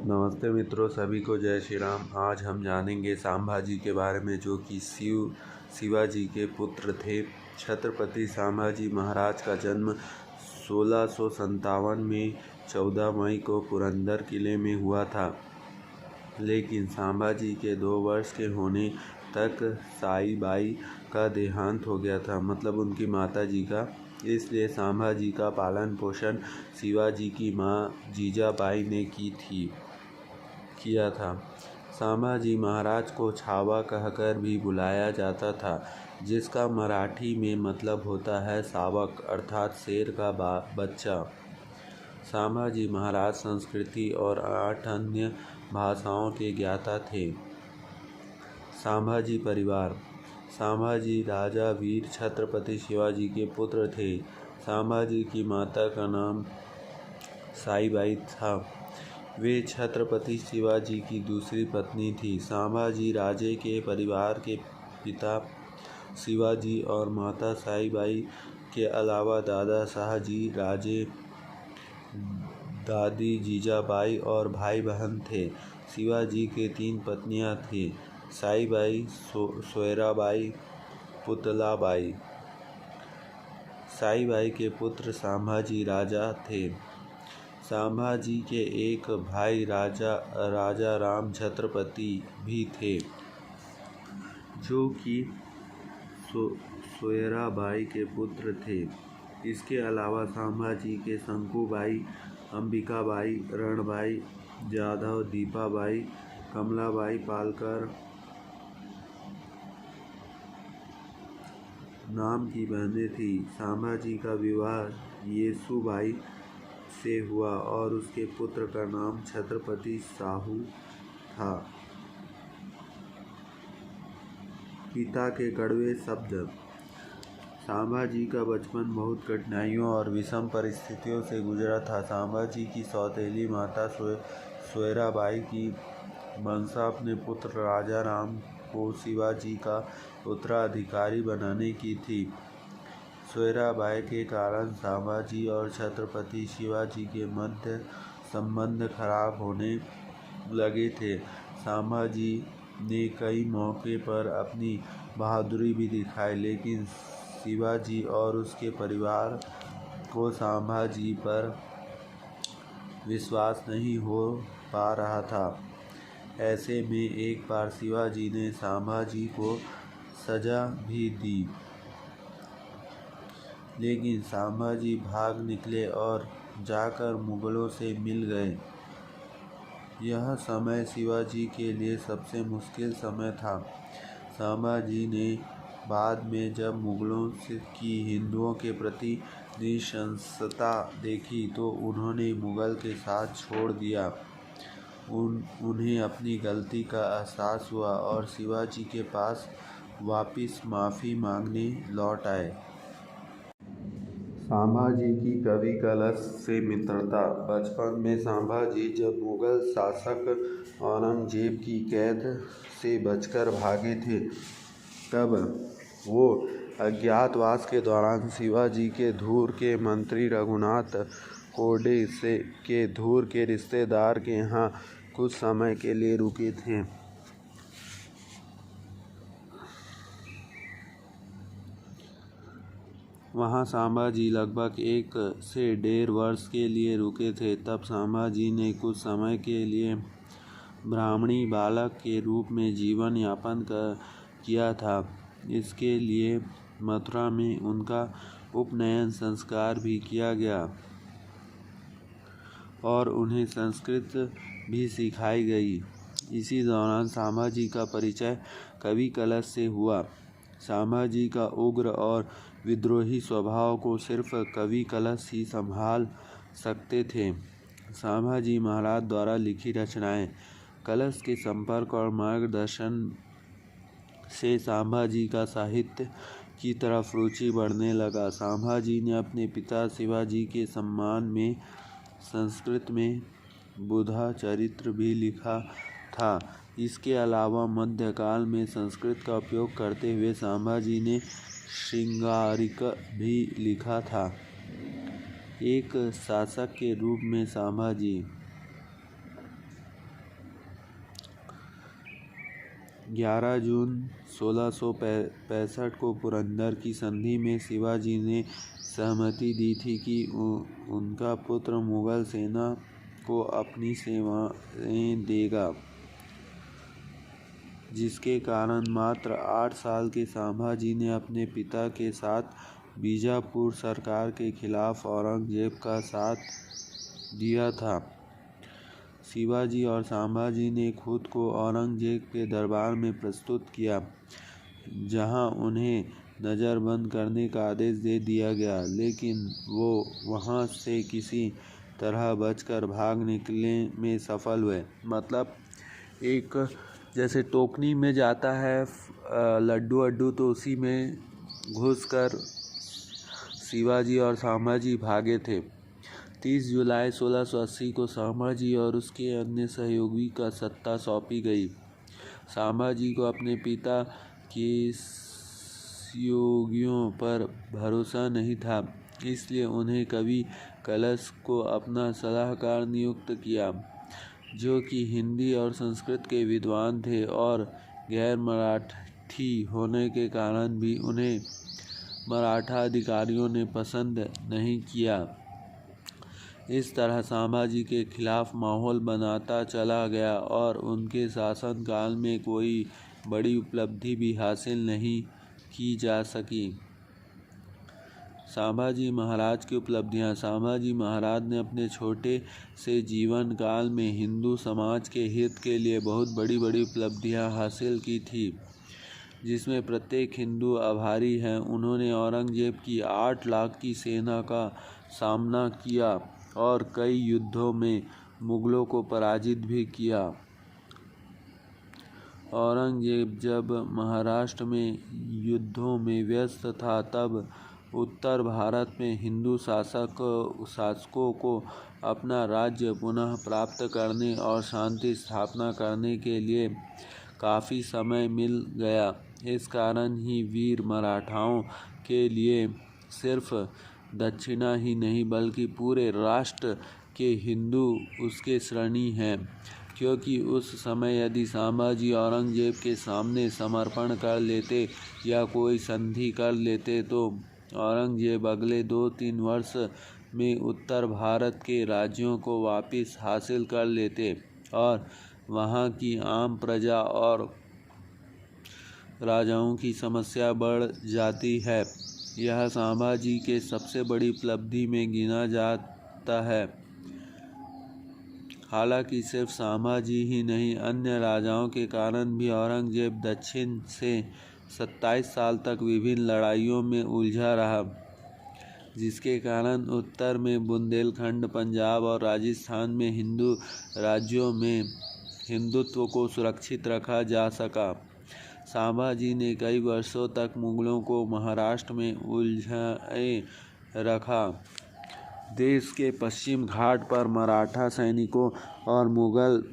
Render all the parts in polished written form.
नमस्ते मित्रों, सभी को जय श्री राम। आज हम जानेंगे संभाजी के बारे में, जो कि शिवाजी के पुत्र थे। छत्रपति संभाजी महाराज का जन्म 1657 में 14 मई को पुरंदर किले में हुआ था, लेकिन संभाजी के 2 वर्ष के होने तक साई बाई का देहांत हो गया था, मतलब उनकी माता जी का। इसलिए संभाजी का पालन पोषण शिवाजी की माँ जीजाबाई ने किया था। संभाजी महाराज को छावा कहकर भी बुलाया जाता था, जिसका मराठी में मतलब होता है सावक, अर्थात शेर का बच्चा। संभाजी महाराज संस्कृति और 8 अन्य भाषाओं के ज्ञाता थे। संभाजी परिवार। संभाजी राजा वीर छत्रपति शिवाजी के पुत्र थे। संभाजी की माता का नाम साईबाई था। वे छत्रपति शिवाजी की दूसरी पत्नी थी। संभाजी राजे के परिवार के पिता शिवाजी और माता साईबाई के अलावा दादा शाहजी राजे, दादी जीजाबाई और भाई बहन थे। शिवाजी के 3 पत्नियां थीं, साईबाई, सोयराबाई, पुतलाबाई। साईबाई के पुत्र संभाजी राजा थे। संभाजी के एक भाई राजा राम छत्रपति भी थे, जो कि सोयराबाई के पुत्र थे। इसके अलावा संभाजी के शंकुबाई, अंबिकाबाई, रणबाई, जाधव, दीपाबाई, कमलाबाई पालकर नाम की बहनें थीं। संभाजी का विवाह येसुबाई से हुआ और उसके पुत्र का नाम छत्रपति साहू था। पिता के कड़वे शब्द। संभाजी का बचपन बहुत कठिनाइयों और विषम परिस्थितियों से गुजरा था। संभाजी की सौतेली माता सोयराबाई की मंशा अपने पुत्र राजा राम को शिवाजी का उत्तराधिकारी बनाने की थी। सोयराबाई के कारण संभाजी और छत्रपति शिवाजी के मध्य संबंध खराब होने लगे थे। संभाजी ने कई मौके पर अपनी बहादुरी भी दिखाई, लेकिन शिवाजी और उसके परिवार को संभाजी पर विश्वास नहीं हो पा रहा था। ऐसे में एक बार शिवाजी ने संभाजी को सजा भी दी, लेकिन संभाजी भाग निकले और जाकर मुगलों से मिल गए। यह समय शिवाजी के लिए सबसे मुश्किल समय था। संभाजी ने बाद में जब मुगलों की हिंदुओं के प्रति नृशंसता देखी तो उन्होंने मुगल के साथ छोड़ दिया। उन्हें अपनी गलती का एहसास हुआ और शिवाजी के पास वापस माफ़ी मांगने लौट आए। संभाजी की कवि कलश से मित्रता। बचपन में संभाजी जब मुगल शासक औरंगजेब की कैद से बचकर भागे थे, तब वो अज्ञातवास के दौरान शिवाजी के धूर के मंत्री रघुनाथ कोडे के धूर के रिश्तेदार के यहाँ कुछ समय के लिए रुके थे। वहाँ संभाजी लगभग 1 से 1.5 वर्ष के लिए रुके थे। तब संभाजी ने कुछ समय के लिए ब्राह्मणी बालक के रूप में जीवन यापन किया था। इसके लिए मथुरा में उनका उपनयन संस्कार भी किया गया और उन्हें संस्कृत भी सिखाई गई। इसी दौरान संभाजी का परिचय कवि कलश से हुआ। संभाजी का उग्र और विद्रोही स्वभाव को सिर्फ कवि कलश ही संभाल सकते थे। संभाजी महाराज द्वारा लिखी रचनाएं। कलश के संपर्क और मार्गदर्शन से संभाजी का साहित्य की तरफ रुचि बढ़ने लगा। संभाजी ने अपने पिता शिवाजी के सम्मान में संस्कृत में बुधा चरित्र भी लिखा था। इसके अलावा मध्यकाल में संस्कृत का उपयोग करते हुए संभाजी ने श्रृंगारिक भी लिखा था। एक शासक के रूप में संभाजी 11 जून 1665 को पुरंदर की संधि में शिवाजी ने सहमति दी थी कि उनका पुत्र मुगल सेना को अपनी सेवाएं देगा, जिसके कारण मात्र 8 साल के संभाजी ने अपने पिता के साथ बीजापुर सरकार के खिलाफ औरंगजेब का साथ दिया था। शिवाजी और संभाजी ने खुद को औरंगजेब के दरबार में प्रस्तुत किया, जहां उन्हें नज़रबंद करने का आदेश दे दिया गया, लेकिन वो वहां से किसी तरह बचकर भाग निकलने में सफल हुए। मतलब एक जैसे टोकनी में जाता है लड्डू अड्डू, तो उसी में घुसकर शिवाजी और संभाजी भागे थे। 30 जुलाई 1680 को संभाजी और उसके अन्य सहयोगी का सत्ता सौंपी गई। संभाजी को अपने पिता के सहयोगियों पर भरोसा नहीं था, इसलिए उन्हें कवि कलश को अपना सलाहकार नियुक्त किया, जो कि हिंदी और संस्कृत के विद्वान थे और गैर मराठी होने के कारण भी उन्हें मराठा अधिकारियों ने पसंद नहीं किया। इस तरह संभाजी के खिलाफ माहौल बनाता चला गया और उनके शासनकाल में कोई बड़ी उपलब्धि भी हासिल नहीं की जा सकी। संभाजी महाराज की उपलब्धियां। संभाजी महाराज ने अपने छोटे से जीवन काल में हिंदू समाज के हित के लिए बहुत बड़ी बड़ी उपलब्धियां हासिल की थी, जिसमें प्रत्येक हिंदू आभारी है। उन्होंने औरंगजेब की 8 लाख की सेना का सामना किया और कई युद्धों में मुगलों को पराजित भी किया। औरंगजेब जब महाराष्ट्र में युद्धों में व्यस्त था, तब उत्तर भारत में हिंदू शासकों को अपना राज्य पुनः प्राप्त करने और शांति स्थापना करने के लिए काफ़ी समय मिल गया। इस कारण ही वीर मराठाओं के लिए सिर्फ दक्षिणा ही नहीं बल्कि पूरे राष्ट्र के हिंदू उसके ऋणी हैं, क्योंकि उस समय यदि संभाजी औरंगजेब के सामने समर्पण कर लेते या कोई संधि कर लेते तो औरंगजेब अगले 2-3 वर्ष में उत्तर भारत के राज्यों को वापस हासिल कर लेते और वहाँ की आम प्रजा और राजाओं की समस्या बढ़ जाती है। यह संभाजी के सबसे बड़ी उपलब्धि में गिना जाता है। हालांकि सिर्फ संभाजी ही नहीं, अन्य राजाओं के कारण भी औरंगजेब दक्षिण से 27 साल तक विभिन्न लड़ाइयों में उलझा रहा, जिसके कारण उत्तर में बुंदेलखंड, पंजाब और राजस्थान में हिंदू राज्यों में हिंदुत्व को सुरक्षित रखा जा सका। संभाजी ने कई वर्षों तक मुगलों को महाराष्ट्र में उलझाए रखा। देश के पश्चिम घाट पर मराठा सैनिकों और मुगल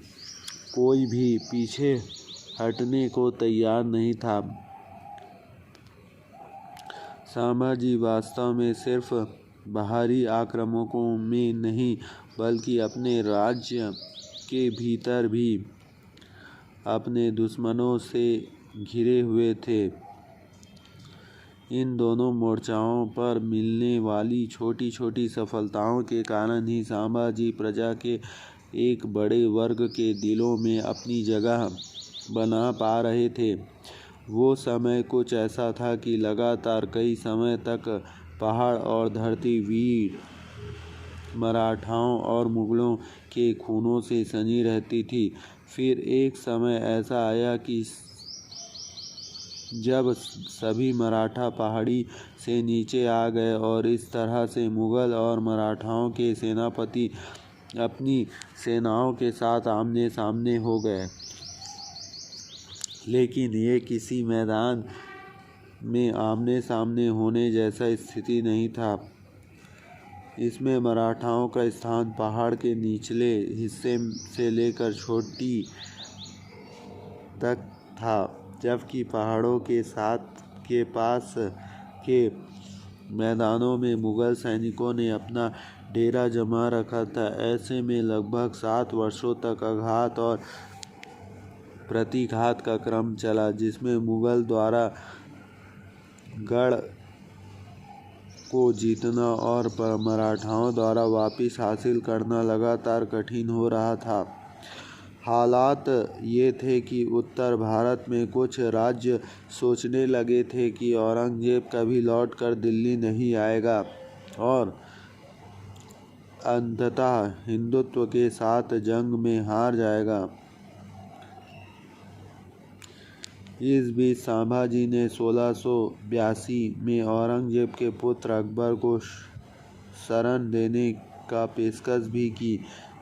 कोई भी पीछे हटने को तैयार नहीं था। संभाजी वास्तव में सिर्फ बाहरी आक्रमणों में नहीं बल्कि अपने राज्य के भीतर भी अपने दुश्मनों से घिरे हुए थे। इन दोनों मोर्चाओं पर मिलने वाली छोटी छोटी सफलताओं के कारण ही संभाजी प्रजा के एक बड़े वर्ग के दिलों में अपनी जगह बना पा रहे थे। वो समय कुछ ऐसा था कि लगातार कई समय तक पहाड़ और धरती वीर मराठाओं और मुगलों के खूनों से सनी रहती थी। फिर एक समय ऐसा आया कि जब सभी मराठा पहाड़ी से नीचे आ गए और इस तरह से मुगल और मराठाओं के सेनापति अपनी सेनाओं के साथ आमने सामने हो गए। लेकिन ये किसी मैदान में आमने सामने होने जैसा स्थिति नहीं था। इसमें मराठाओं का स्थान पहाड़ के निचले हिस्से से लेकर चोटी तक था, जबकि पहाड़ों के साथ के पास के मैदानों में मुगल सैनिकों ने अपना डेरा जमा रखा था। ऐसे में लगभग 7 वर्षों तक आघात और प्रतिघात का क्रम चला, जिसमें मुगल द्वारा गढ़ को जीतना और मराठाओं द्वारा वापस हासिल करना लगातार कठिन हो रहा था। हालात ये थे कि उत्तर भारत में कुछ राज्य सोचने लगे थे कि औरंगजेब कभी लौटकर दिल्ली नहीं आएगा और अंततः हिंदुत्व के साथ जंग में हार जाएगा। इस बीच संभाजी ने 1682 में औरंगजेब के पुत्र अकबर को शरण देने का पेशकश भी की,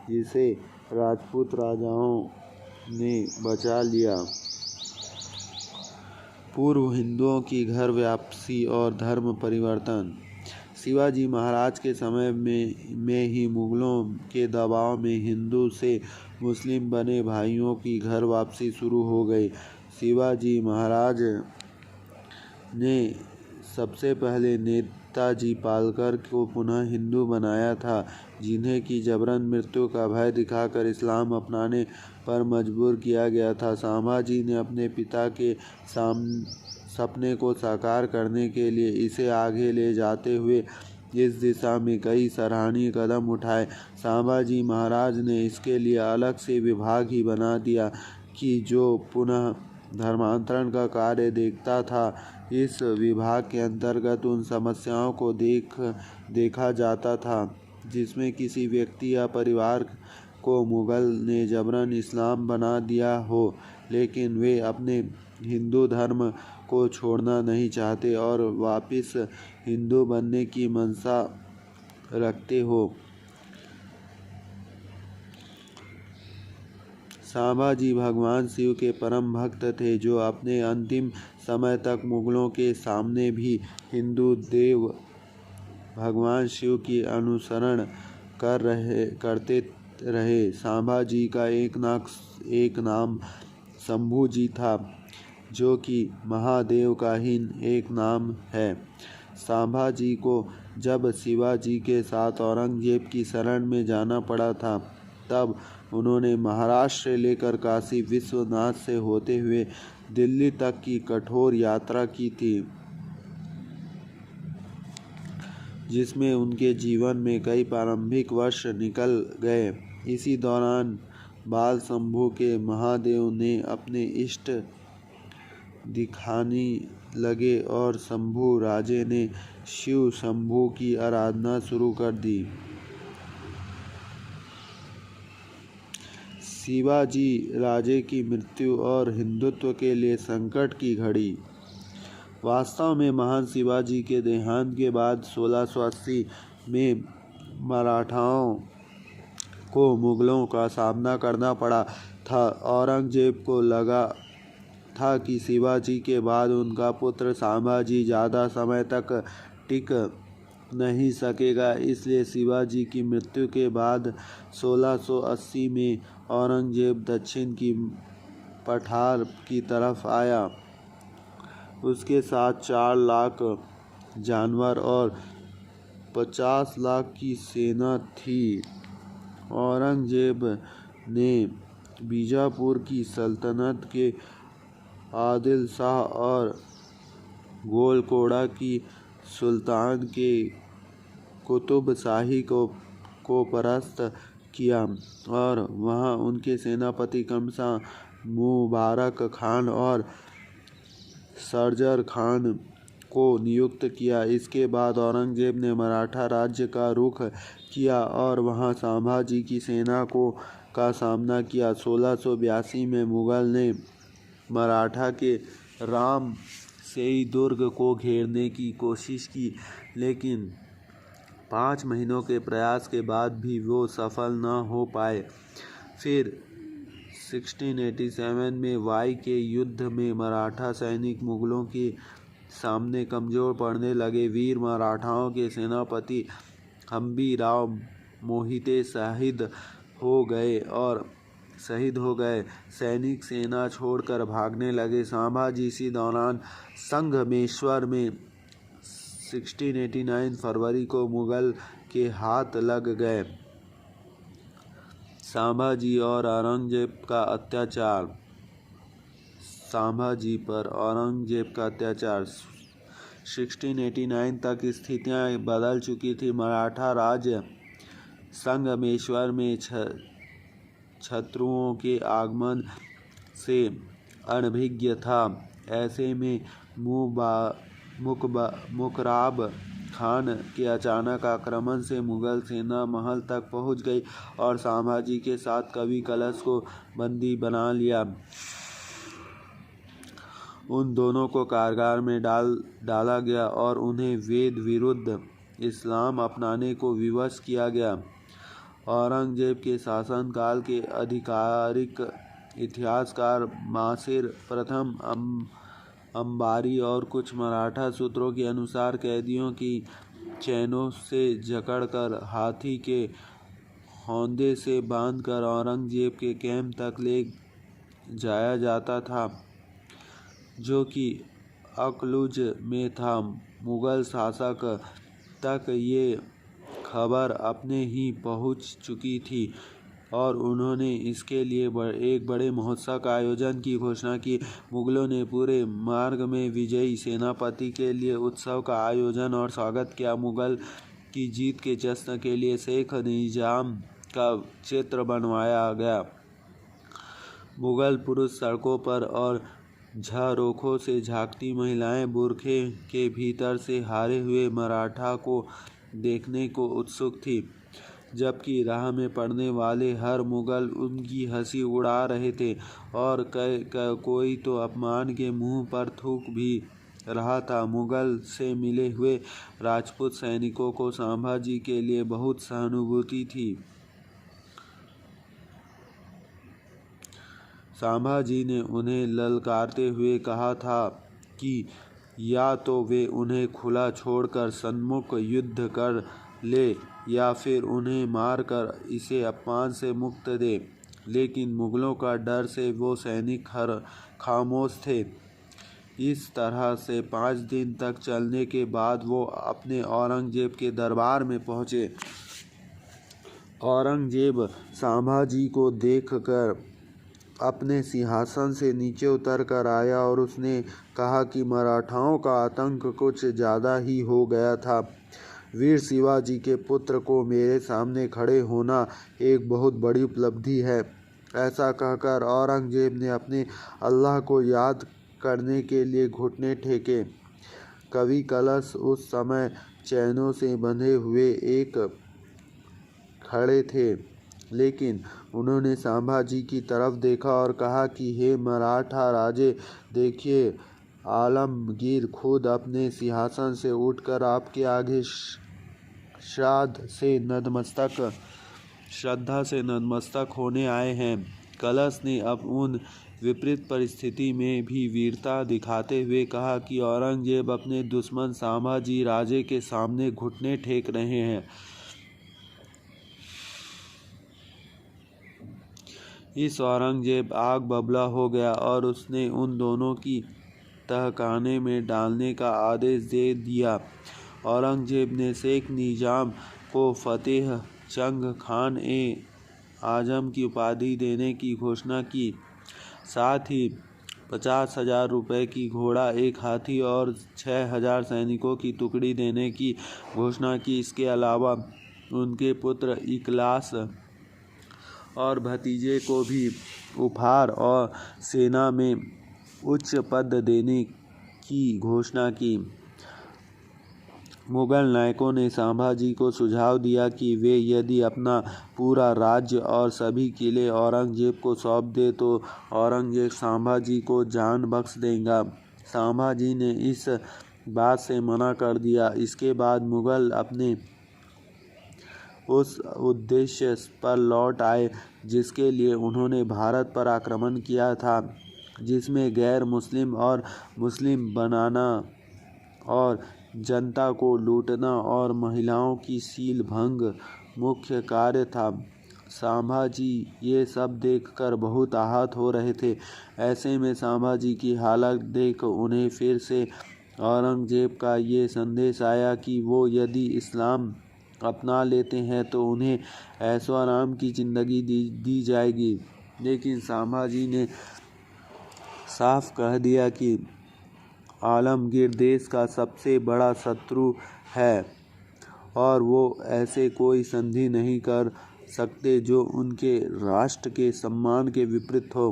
जिसे राजपूत राजाओं ने बचा लिया। पूर्व हिंदुओं की घर वापसी और धर्म परिवर्तन। शिवाजी महाराज के समय में ही मुगलों के दबाव में हिंदू से मुस्लिम बने भाइयों की घर वापसी शुरू हो गई। शिवाजी महाराज ने सबसे पहले नेताजी पालकर को पुनः हिंदू बनाया था, जिन्हें की जबरन मृत्यु का भय दिखाकर इस्लाम अपनाने पर मजबूर किया गया था। संभाजी ने अपने पिता के सपने को साकार करने के लिए इसे आगे ले जाते हुए इस दिशा में कई सराहनीय कदम उठाए। संभाजी महाराज ने इसके लिए अलग से विभाग ही बना दिया कि जो पुनः धर्मांतरण का कार्य देखता था। इस विभाग के अंतर्गत उन समस्याओं को देखा जाता था जिसमें किसी व्यक्ति या परिवार को मुगल ने जबरन इस्लाम बना दिया हो, लेकिन वे अपने हिंदू धर्म को छोड़ना नहीं चाहते और वापस हिंदू बनने की मंशा रखते हो। संभाजी भगवान शिव के परम भक्त थे, जो अपने अंतिम समय तक मुगलों के सामने भी हिंदू देव भगवान शिव की अनुसरण करते रहे। संभाजी का एक नाम शंभू जी था, जो कि महादेव का ही एक नाम है। संभाजी को जब शिवाजी के साथ औरंगजेब की शरण में जाना पड़ा था, तब उन्होंने महाराष्ट्र से लेकर काशी विश्वनाथ से होते हुए दिल्ली तक की कठोर यात्रा की थी, जिसमें उनके जीवन में कई प्रारंभिक वर्ष निकल गए। इसी दौरान बाल शंभू के महादेव ने अपने इष्ट दिखाने लगे और शंभू राजे ने शिव शंभू की आराधना शुरू कर दी। शिवाजी राजे की मृत्यु और हिंदुत्व के लिए संकट की घड़ी। वास्तव में महान शिवाजी के देहांत के बाद 1680 में मराठाओं को मुगलों का सामना करना पड़ा था। औरंगजेब को लगा था कि शिवाजी के बाद उनका पुत्र संभाजी ज़्यादा समय तक टिक नहीं सकेगा, इसलिए शिवाजी की मृत्यु के बाद 1680 में औरंगजेब दक्षिण की पठार की तरफ आया। उसके साथ 4 लाख जानवर और 50 लाख की सेना थी। औरंगजेब ने बीजापुर की सल्तनत के आदिल शाह और गोलकोड़ा की सुल्तान के कुतुब शाही को परास्त किया और वहां उनके सेनापति कमशा मुबारक खान और सरजर खान को नियुक्त किया। इसके बाद औरंगजेब ने मराठा राज्य का रुख किया और वहां संभाजी की सेना का सामना किया। 1682 में मुगल ने मराठा के राम सेई दुर्ग को घेरने की कोशिश की, लेकिन 5 महीनों के प्रयास के बाद भी वो सफल न हो पाए। फिर 1687 में वाई के युद्ध में मराठा सैनिक मुगलों के सामने कमज़ोर पड़ने लगे। वीर मराठाओं के सेनापति हम्बी राव मोहिते शहीद हो गए। सैनिक सेना छोड़कर भागने लगे। संभाजी इसी दौरान संगमेश्वर में 1689 फरवरी को मुगल के हाथ लग गए। संभाजी और औरंगजेब का अत्याचार। संभाजी पर औरंगजेब का अत्याचार। 1689 तक स्थितियां बदल चुकी थी। मराठा राज्य संगमेश्वर में शत्रुओं के आगमन से अनभिज्ञ था। ऐसे में मुकराब खान के अचानक आक्रमण से मुगल सेना महल तक पहुंच गई और संभाजी के साथ कवि कलश को बंदी बना लिया। उन दोनों को कारागार में डाला गया और उन्हें वेद विरुद्ध इस्लाम अपनाने को विवश किया गया। औरंगजेब के शासनकाल के आधिकारिक इतिहासकार मासिर प्रथम अंबारी और कुछ मराठा सूत्रों के अनुसार कैदियों की चैनों से जकड़कर हाथी के हौंदे से बांधकर औरंगजेब के कैंप तक ले जाया जाता था, जो कि अकलूज में था। मुगल शासक तक ये खबर अपने ही पहुंच चुकी थी और उन्होंने इसके लिए एक बड़े महोत्सव का आयोजन की घोषणा की। मुगलों ने पूरे मार्ग में विजयी सेनापति के लिए उत्सव का आयोजन और स्वागत किया। मुगल की जीत के जश्न के लिए शेख निजाम का चित्र बनवाया गया। मुगल पुरुष सड़कों पर और झरोखों से झांकती महिलाएं बुरखे के भीतर से हारे हुए मराठा को देखने को उत्सुक थी, जबकि राह में पड़ने वाले हर मुगल उनकी हंसी उड़ा रहे थे और कोई तो अपमान के मुंह पर थूक भी रहा था। मुगल से मिले हुए राजपूत सैनिकों को संभाजी के लिए बहुत सहानुभूति थी। संभाजी ने उन्हें ललकारते हुए कहा था कि या तो वे उन्हें खुला छोड़कर सन्मुख युद्ध कर ले या फिर उन्हें मारकर इसे अपमान से मुक्त दे, लेकिन मुगलों का डर से वो सैनिक खामोश थे। इस तरह से 5 दिन तक चलने के बाद वो अपने औरंगजेब के दरबार में पहुंचे। औरंगजेब संभाजी को देखकर अपने सिंहासन से नीचे उतर कर आया और उसने कहा कि मराठाओं का आतंक कुछ ज़्यादा ही हो गया था। वीर शिवाजी के पुत्र को मेरे सामने खड़े होना एक बहुत बड़ी उपलब्धि है। ऐसा कहकर औरंगजेब ने अपने अल्लाह को याद करने के लिए घुटने टेके। कवि कलश उस समय चैनों से बंधे हुए एक खड़े थे, लेकिन उन्होंने संभाजी की तरफ देखा और कहा कि हे मराठा राजे, देखिए, आलमगीर खुद अपने सिंहासन से उठकर आपके आगे श्रद्धा से नतमस्तक होने आए हैं। कलश ने अब उन विपरीत परिस्थिति में भी वीरता दिखाते हुए कहा कि औरंगजेब अपने दुश्मन संभाजी राजे के सामने घुटने टेक रहे हैं। इस औरंगजेब आग बबूला हो गया और उसने उन दोनों की तहखाने में डालने का आदेश दे दिया। औरंगजेब ने शेख निजाम को फतेह जंग खान ए आजम की उपाधि देने की घोषणा की। साथ ही 50,000 रुपये की घोड़ा, एक हाथी और 6,000 सैनिकों की टुकड़ी देने की घोषणा की। इसके अलावा उनके पुत्र इकलास और भतीजे को भी उपहार और सेना में उच्च पद देने की घोषणा की। मुगल नायकों ने संभाजी को सुझाव दिया कि वे यदि अपना पूरा राज्य और सभी किले औरंगजेब को सौंप दे तो औरंगजेब संभाजी को जान बख्श देगा। संभाजी ने इस बात से मना कर दिया। इसके बाद मुगल अपने उस उद्देश्य पर लौट आए जिसके लिए उन्होंने भारत पर आक्रमण किया था, जिसमें गैर मुस्लिम और मुस्लिम बनाना और जनता को लूटना और महिलाओं की सील भंग मुख्य कार्य था। संभाजी ये सब देखकर बहुत आहत हो रहे थे। ऐसे में संभाजी की हालत देख उन्हें फिर से औरंगजेब का ये संदेश आया कि वो यदि इस्लाम अपना लेते हैं तो उन्हें ऐशो आराम की ज़िंदगी दी जाएगी। लेकिन संभाजी ने साफ कह दिया कि आलमगीर देश का सबसे बड़ा शत्रु है और वो ऐसे कोई संधि नहीं कर सकते जो उनके राष्ट्र के सम्मान के विपरीत हो।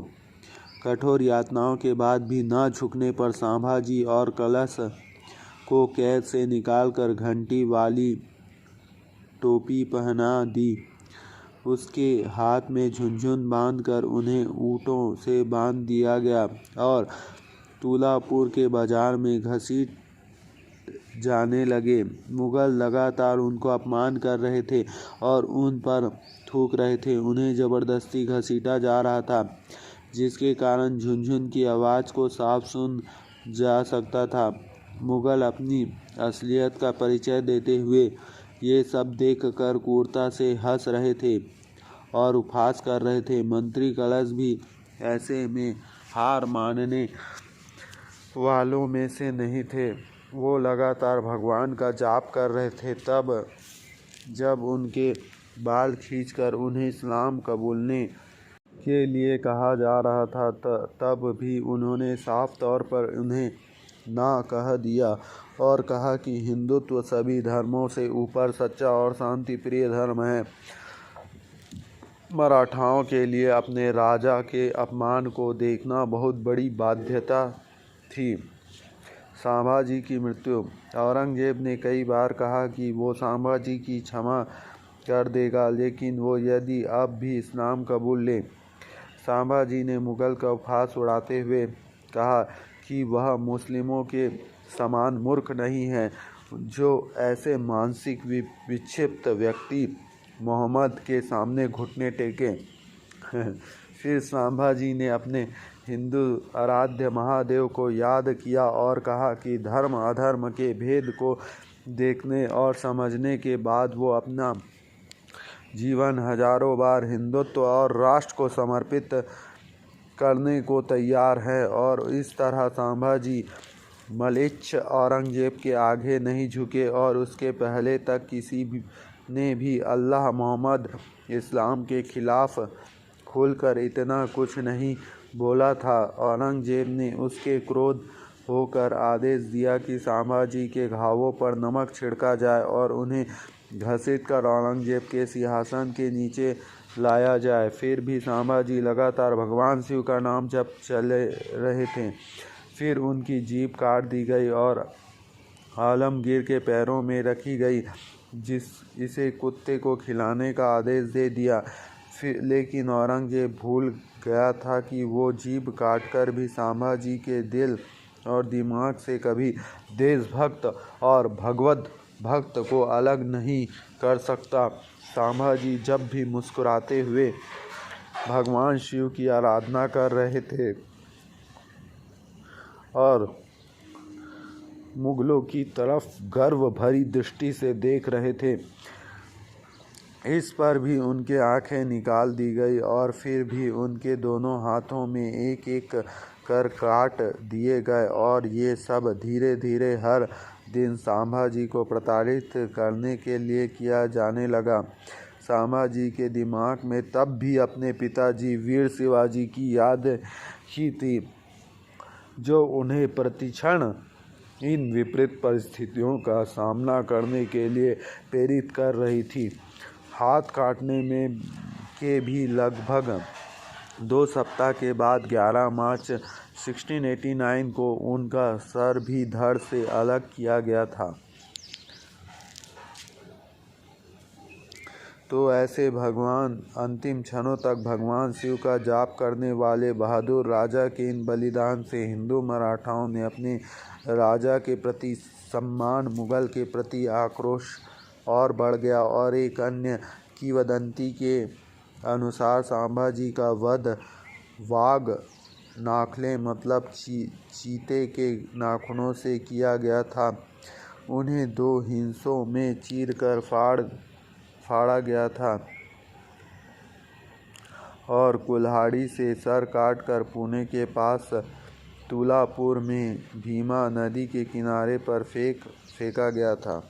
कठोर यातनाओं के बाद भी न झुकने पर संभाजी और कलश को कैद से निकालकर घंटी वाली टोपी पहना दी। उसके हाथ में झुनझुन बांधकर उन्हें ऊँटों से बांध दिया गया और तुलापुर के बाजार में घसीट जाने लगे। मुगल लगातार उनको अपमान कर रहे थे और उन पर थूक रहे थे। उन्हें जबरदस्ती घसीटा जा रहा था, जिसके कारण झुनझुन की आवाज़ को साफ सुन जा सकता था। मुगल अपनी असलियत का परिचय देते हुए ये सब देखकर क्रूरता से हंस रहे थे और उपहास कर रहे थे। मंत्री कलश भी ऐसे में हार मानने वालों में से नहीं थे। वो लगातार भगवान का जाप कर रहे थे। तब जब उनके बाल खींचकर उन्हें इस्लाम कबूलने के लिए कहा जा रहा था, तब भी उन्होंने साफ तौर पर उन्हें ना कह दिया और कहा कि हिंदुत्व सभी धर्मों से ऊपर सच्चा और शांति प्रिय धर्म है। मराठाओं के लिए अपने राजा के अपमान को देखना बहुत बड़ी बाध्यता थी। संभाजी की मृत्यु। औरंगजेब ने कई बार कहा कि वो संभाजी की क्षमा कर देगा, लेकिन वो यदि अब भी इस्लाम कबूल ले। संभाजी ने मुगल का उपहास उड़ाते हुए कहा कि वह मुस्लिमों के समान मूर्ख नहीं है जो ऐसे मानसिक विक्षिप्त व्यक्ति मोहम्मद के सामने घुटने टेके। फिर संभाजी ने अपने हिंदू आराध्य महादेव को याद किया और कहा कि धर्म अधर्म के भेद को देखने और समझने के बाद वो अपना जीवन हजारों बार हिंदुत्व और राष्ट्र को समर्पित करने को तैयार है। और इस तरह संभाजी मलेच्छ औरंगजेब के आगे नहीं झुके और उसके पहले तक किसी ने भी अल्लाह मोहम्मद इस्लाम के खिलाफ खुलकर इतना कुछ नहीं बोला था। औरंगजेब ने उसके क्रोध होकर आदेश दिया कि संभाजी के घावों पर नमक छिड़का जाए और उन्हें घसीटकर औरंगजेब के सिंहासन के नीचे लाया जाए। फिर भी संभाजी लगातार भगवान शिव का नाम जप चले रहे थे। फिर उनकी जीभ काट दी गई और आलमगीर के पैरों में रखी गई, इसे कुत्ते को खिलाने का आदेश दे दिया। लेकिन औरंगजेब भूल गया था कि वो जीभ काटकर भी संभाजी के दिल और दिमाग से कभी देशभक्त और भगवत भक्त को अलग नहीं कर सकता। संभाजी जब भी मुस्कुराते हुए भगवान शिव की आराधना कर रहे थे और मुगलों की तरफ गर्व भरी दृष्टि से देख रहे थे, इस पर भी उनके आंखें निकाल दी गई और फिर भी उनके दोनों हाथों में एक एक कर काट दिए गए। और ये सब धीरे धीरे हर दिन संभाजी को प्रताड़ित करने के लिए किया जाने लगा। संभाजी के दिमाग में तब भी अपने पिताजी वीर शिवाजी की याद ही थी, जो उन्हें प्रतिक्षण इन विपरीत परिस्थितियों का सामना करने के लिए प्रेरित कर रही थी। हाथ काटने में के भी लगभग 2 सप्ताह के बाद 11 मार्च 1689 को उनका सर भी धड़ से अलग किया गया था। तो ऐसे भगवान अंतिम क्षणों तक भगवान शिव का जाप करने वाले बहादुर राजा के इन बलिदान से हिंदू मराठाओं ने अपने राजा के प्रति सम्मान, मुगल के प्रति आक्रोश और बढ़ गया। और एक अन्य किंवदंती के अनुसार संभाजी का वध वाघ नाखले मतलब चीते के नाखूनों से किया गया था। उन्हें 2 हिस्सों में चीरकर फाड़ा गया था और कुल्हाड़ी से सर काटकर पुणे के पास तुलापुर में भीमा नदी के किनारे पर फेंका गया था।